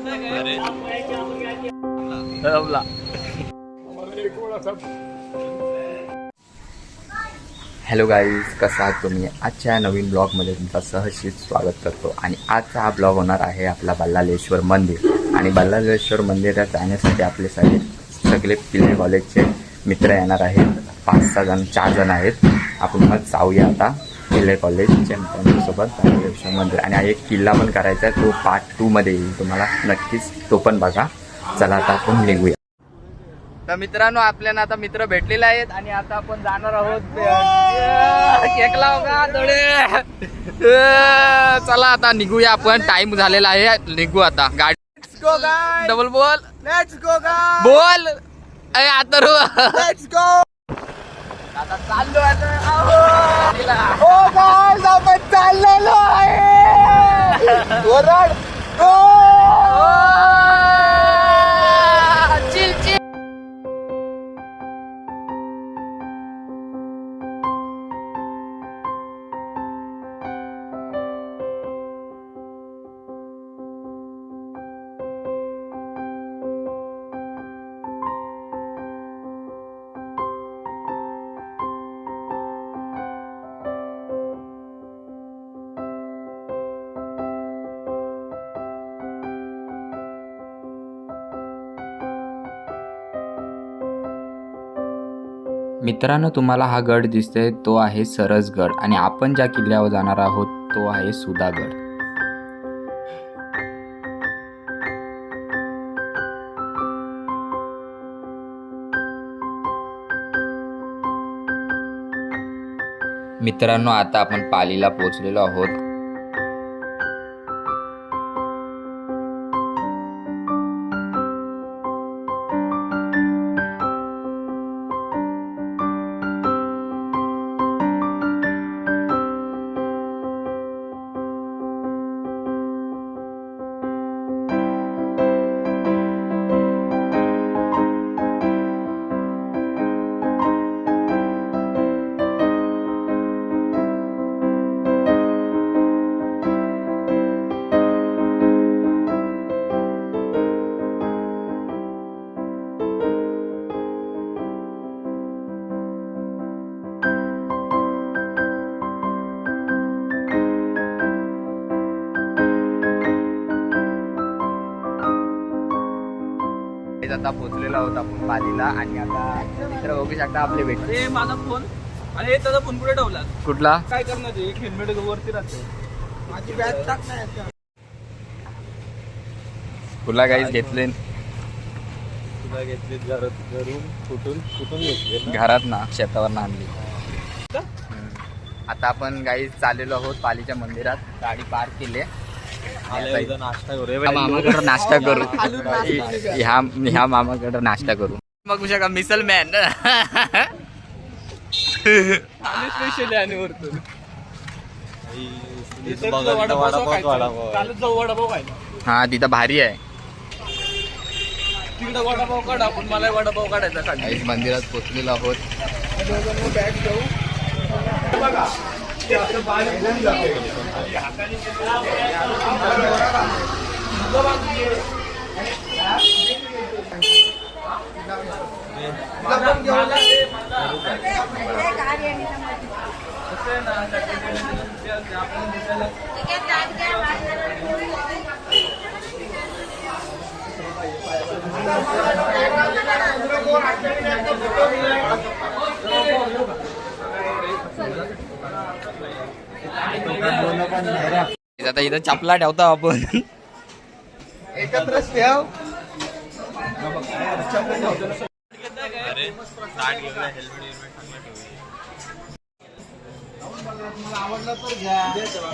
Hello guys, कसा आहात तुम्ही? आजच्या नवीन ब्लॉगमध्ये तुमचं सहर्षित स्वागत करतो. आणि आजचा हा ब्लॉग होणार आहे आपला बल्लाळेश्वर मंदिर. आणि बल्लाळेश्वर मंदिरात जाण्यासाठी आपले सगळे पिल्ले कॉलेजचे मित्र येणार आहेत. 5-6 जण, 4 जण आहेत. आपण मग जाऊया आता पिल्ले कॉलेजच्या मित्रांसोबत बल्लाळेश्वर मंदिर. आणि एक किल्ला पण करायचा आहे, तो पार्ट 2मध्ये येईल, तुम्हाला नक्कीच तो पण बघा. चला आता आपण निघूया. तर मित्रांनो, आपल्याला आता मित्र भेटलेले आहेत आणि आता आपण जाणार आहोत केकला बघा थोडे. चला आता निघूया आपण, टाइम झालेला आहे, निघू आता. गाडी डबल बोल, लेट्स गो गाइस, बोल अरे आता लेट्स गो. आता चाललो आता. ओ गाइस, आपण चाललेलो आहे. वरड गो. Chill chill. मित्रांनो, तुम्हाला हा गड दिसतोय तो आहे सरसगड. आणि आपण ज्या किल्ल्यावर जाणार आहोत तो आहे सुधागड. मित्रांनो, आता आपण पालीला पोहोचलेलो आहोत. आता पोहोचलेलो आहोत आपण पालीला. आणि आता मित्र बघू शकता आपले भेटले. माझा फोन आणि त्याचा फोन कुठे ठेवला? कुठला? काय करणार? एक हेल्मेट वरती राहते. माझी बॅग टाक नाही. तुला काहीच घेतले? तुला घेतली घरून कुठून घेतले? घरात ना, शेतावर आणली. आता आपण गाईज चाललेलो आहोत पालीच्या मंदिरात. गाडी पार्क केली. नाश्ता करू, मामाकडे नाश्ता करू. ह्या मामाकडे नाश्ता करू. बघू शका मिसल मॅन. स्पेशल आणि वरतून हा, तिथं भारी आहे. तिकडे वडापाव काढा, आपण मला वडापाव काढायचा. गाईज मंदिरात पोहोचलेलो आहोत. बॅग घेऊ बघा. आता इथं चपला ठेवतो आपण. एकत्र ठेव.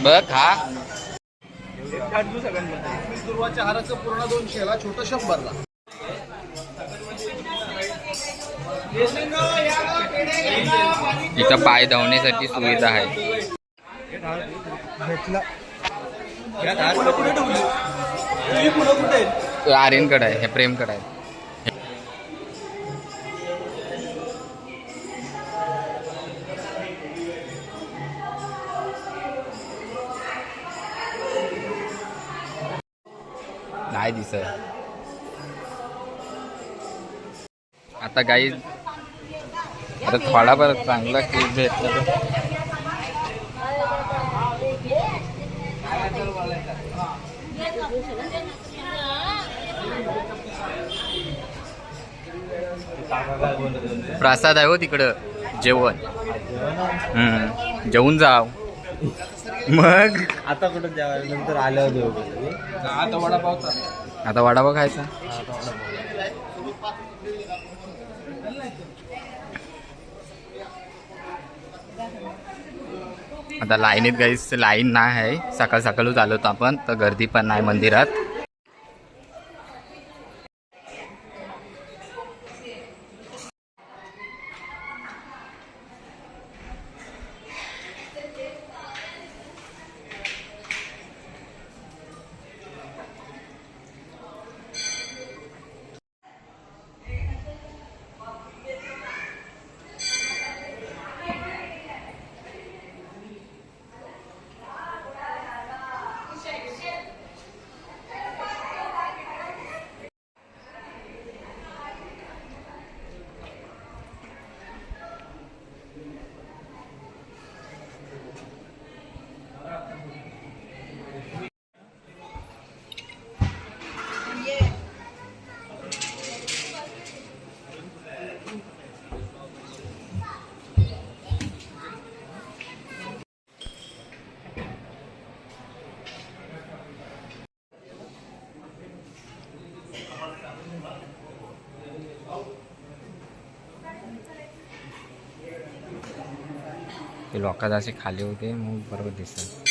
बघ हा दुर्वाच्या हाराचं पूर्ण 200 ला, छोटं 100 ला. इथं पाय धावण्यासाठी सुविधा आहे. आर्यनकडे आहे, हे प्रेमकडे आहे. नाही दिसत. आता गाई आता थोडा बरं चांगला क्लिप भेटला तर प्रसाद आहे हो तिकडं जेवण. जेवून जाव मग. आता कुठं जेवायला नंतर आल्यावर देऊ. आता वडापावचा. आता वडापाव खायचा. आता लाईनीत गाईस लाईन नाही आहे. सकाळ सकाळच आलो होतो आपण तर गर्दी पण नाही मंदिरात. ते लोकांचे असे खाली होते मग बरोबर दिसत.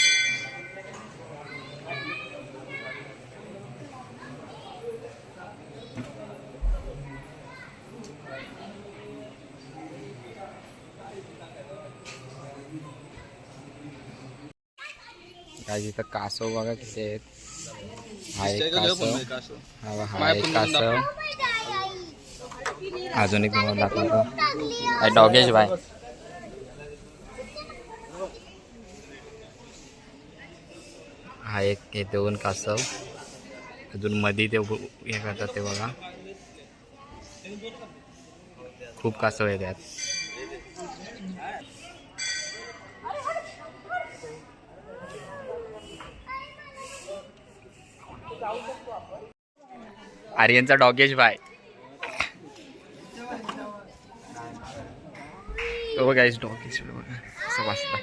काय इथं कासव बघा किती आहेत. हा एक कासव. हा एक कासव. अजून एक तुम्हाला दाखवतो. डॉगेश बाय. हा एक हे दोन कासव. अजून मध्ये ते हे करतात ते बघा. खूप कासव आहे त्यात. आर्यनचा डॉगेश बाय. हो गाईस डॉगेश असं वाचतं.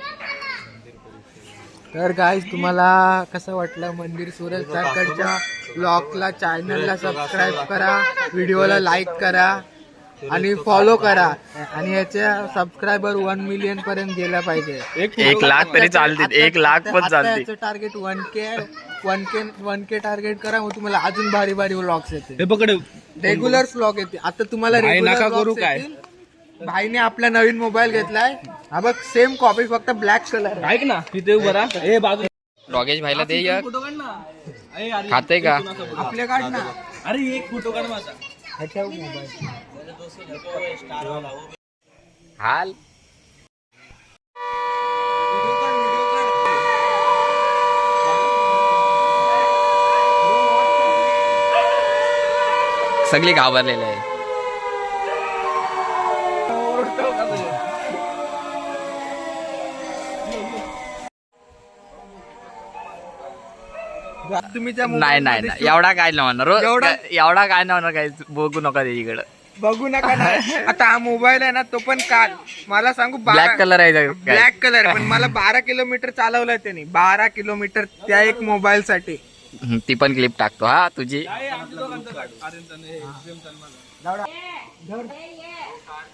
तर गाईज तुम्हाला कसं वाटलं मंदिर सुरज सारकडच्या ब्लॉगला चॅनलला सबस्क्राईब करा, व्हिडिओला लाईक करा आणि फॉलो करा. आणि याच्या सबस्क्रायबर 1 मिलियन पर्यंत गेला पाहिजे. 1 लाख तरी चालतील. 1 लाख पण चालतील. टार्गेट 1K टार्गेट करा. मग तुम्हाला अजून भारी भारी व्लॉग्स येते. रेग्युलर व्लॉग येते. आता तुम्हाला रेग्युलर करू काय. भाईने आपला नवीन मोबाईल घेतलाय. हा बघ सेम कॉपी फक्त ब्लॅक कलर. ऐक ना तिथे उभं राहा. डॉगेश भाईला दे एक. खाते का आपल्या काढ ना. अरे एक फोटो काढ माझा. हाल सगळी घाबरलेले आहे. तुम्ही नाही नाही नाही एवढा काय नाही होणार. एवढा काय नाही होणार. काय बघू नका त्याच्याकडे. बघू नका ना. आता हा मोबाईल आहे ना तो पण काल मला सांगू ब्लॅक कलर आहे. ब्लॅक कलर पण मला 12 किलोमीटर चालवलंय त्यांनी. 12 किलोमीटर त्या एक मोबाईल साठी. ती पण क्लिप टाकतो हा तुझी.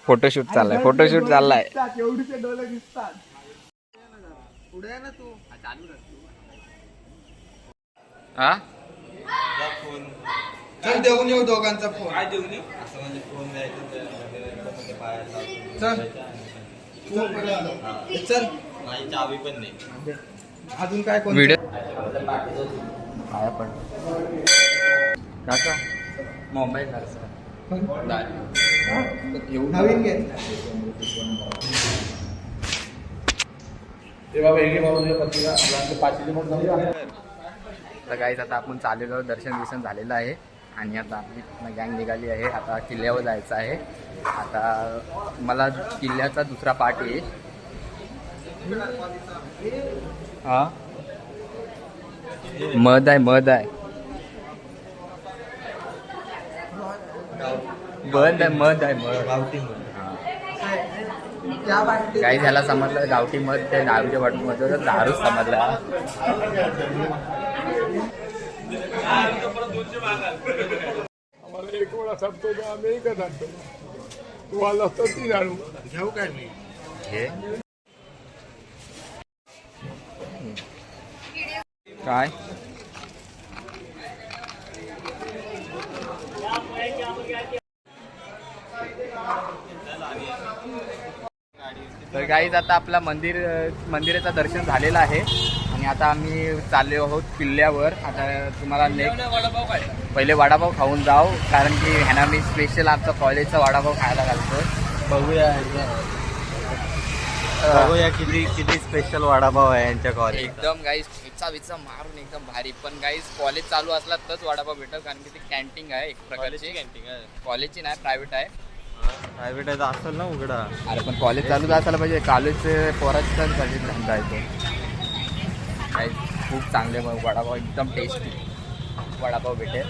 फोटोशूट चाललाय. फोटोशूट चाललाय. एवढीचे डोळे दिसतात. पुढे ना तू हा चल देऊन येऊ दोघांचा फोन. चल चल. चावी पण नाही. अजून काय कोण व्हिडिओ पाया पड काका मोबाईल नवीन घे. ते बाबा एक बाबा पत्रिका आपल्या 500 ची नोट झाली. तर गाईज आता आपण चाललेलो दर्शन बिर्शन झालेलं आहे आणि आता आपली गँग निघाली आहे. आता किल्ल्यावर जायचं आहे. आता मला किल्ल्याचा दुसरा पार्ट आहे. हा मध आहे मध आहे मध आहे मध आहे मध गावठी मध. काही झाला समजलं गावठी मध ते दारूच्या बाटलीमध्ये दारूच समजला. आम्हाला एक वेळा सांगतो तर आम्ही एकच आणतो. तुम्हाला तर 3 आणू. घेऊ काय मी हे काय तर गाईज आता आपला मंदिराचं दर्शन झालेलं आहे आणि आता आम्ही चाललो आहोत किल्ल्यावर. आता तुम्हाला नेक्स्ट पहिले वडापाव खाऊन जाऊ कारण की ह्यांना मी स्पेशल आमचा कॉलेजचा वडापाव खायला घालतो. बघूया किती किती स्पेशल वडापाव आहे यांच्या कॉलेज. एकदम गाईज विचा मारून एकदम भारी. पण गाईज कॉलेज चालू असला तरच वडापाव भेटेल कारण की ती कॅन्टीन आहे एक प्रकारची. कॅन्टीन आहे. कॉलेजची नाही प्रायव्हेट आहे. प्रायव्हेट आहे तर असेल ना उघडा. अरे पण कॉलेज चालू असायला पाहिजे. कॉलेज पोराचा धंदा आहे तो. काही खूप चांगले वडापाव एकदम टेस्टी वडापाव भेटेल.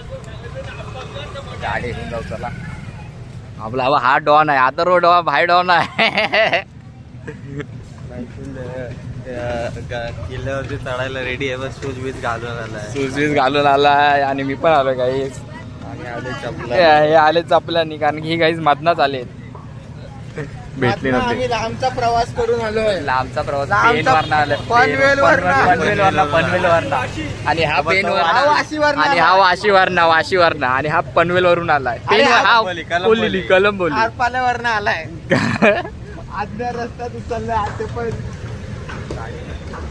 गाडी घेऊन जाऊ चला. आपला हवा हा डॉन आहे आता रोड भाई डॉन आहे. किल्ल्यावरती चढायला रेडी आहे. बस शूज बीज घालून आलाय. सुजवीज घालून आलाय आणि मी पण आलो गाईज. आणि आले चपला. हे आले चपल्यानी कारण की ही गाईज मधनाच आले. भेटली नव्हती. आम्ही लांबचा प्रवास करून आलोय. लांबचा प्रवास लांबचा पेनवरनं आला. पनवेलवरनं आणि हा हा वाशीवरनं आणि हा वाशीवरनं आणि हा पनवेलवरून आलाय. पेन हा बोललेली कलंबोली. आरपाल्यावरनं आलाय. आदल्या रस्त्यात उचललाय आता पण.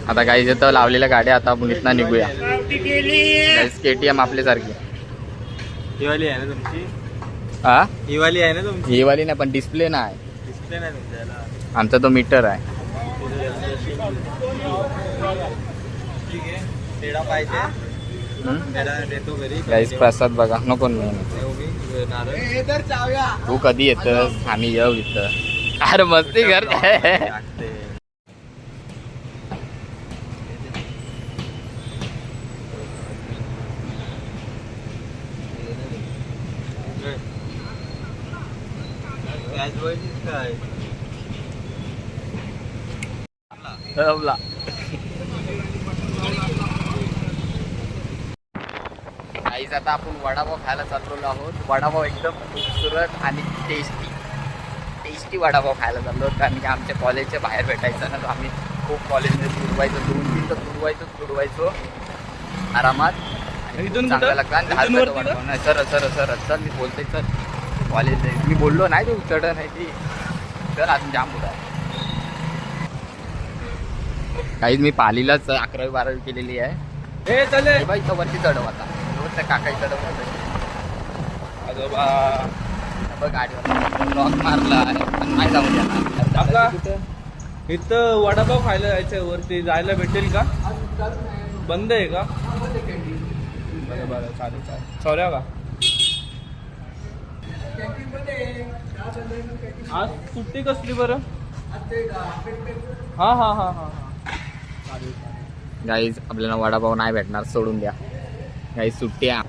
आता काही इथं लावलेल्या गाड्या आता आपण इथनं निघूया. KTM आपल्यासारखी. ही वाली आहे ना तुमची. हा ही वाली आहे ना तुमची. ही वाली नाही पण डिस्प्ले नाही. डिस्प्ले नाही तुमच्याला. आमचा तो मीटर आहे. ठीक आहे. पेढा पाहिजे. पेढा देतो घरी. गाईस प्रसाद बघा नको मी. नारळ हे तर जाऊया. तू कधी येतस आम्ही येऊ इथं. अरे मस्ती कर. लागते. काय ठरवला. काहीच आता आपण वडापाव खायला चाललेलो आहोत. वडापाव एकदम खूबसूरत आणि टेस्टी वडापाव खायला चाललो कारण की आमच्या कॉलेजच्या बाहेर भेटायचं ना. तर आम्ही खूप कॉलेजमध्ये तुडवायचो 2-3 तर तुडवायचो आरामात. चांगलं लागतं आणि 10 रुपयाचं वडापाव नाही. सर मी बोलतोय सर कॉलेज मी बोललो नाही तू चढ नाही ती तर अजून जाम होत आहे. काहीच मी पालीलाच 11वी-12वी केलेली आहे. हे बाई इथं वरती चढव आता रोज त्या काकाई चढवत बघ गाडीवर लॉक मारला आहे पण नाही जाऊन देणार. इथं वडापाव खायला जायचं वरती जायला भेटेल का? बंद आहे का? बरं बरं चालेल सॉऱ्या का आज सुट्टी कसली बरं? हां हां हां हां गाईज आपल्याला वडापाव नाही भेटणार सोडून द्या गाईज सुट्टी आहे.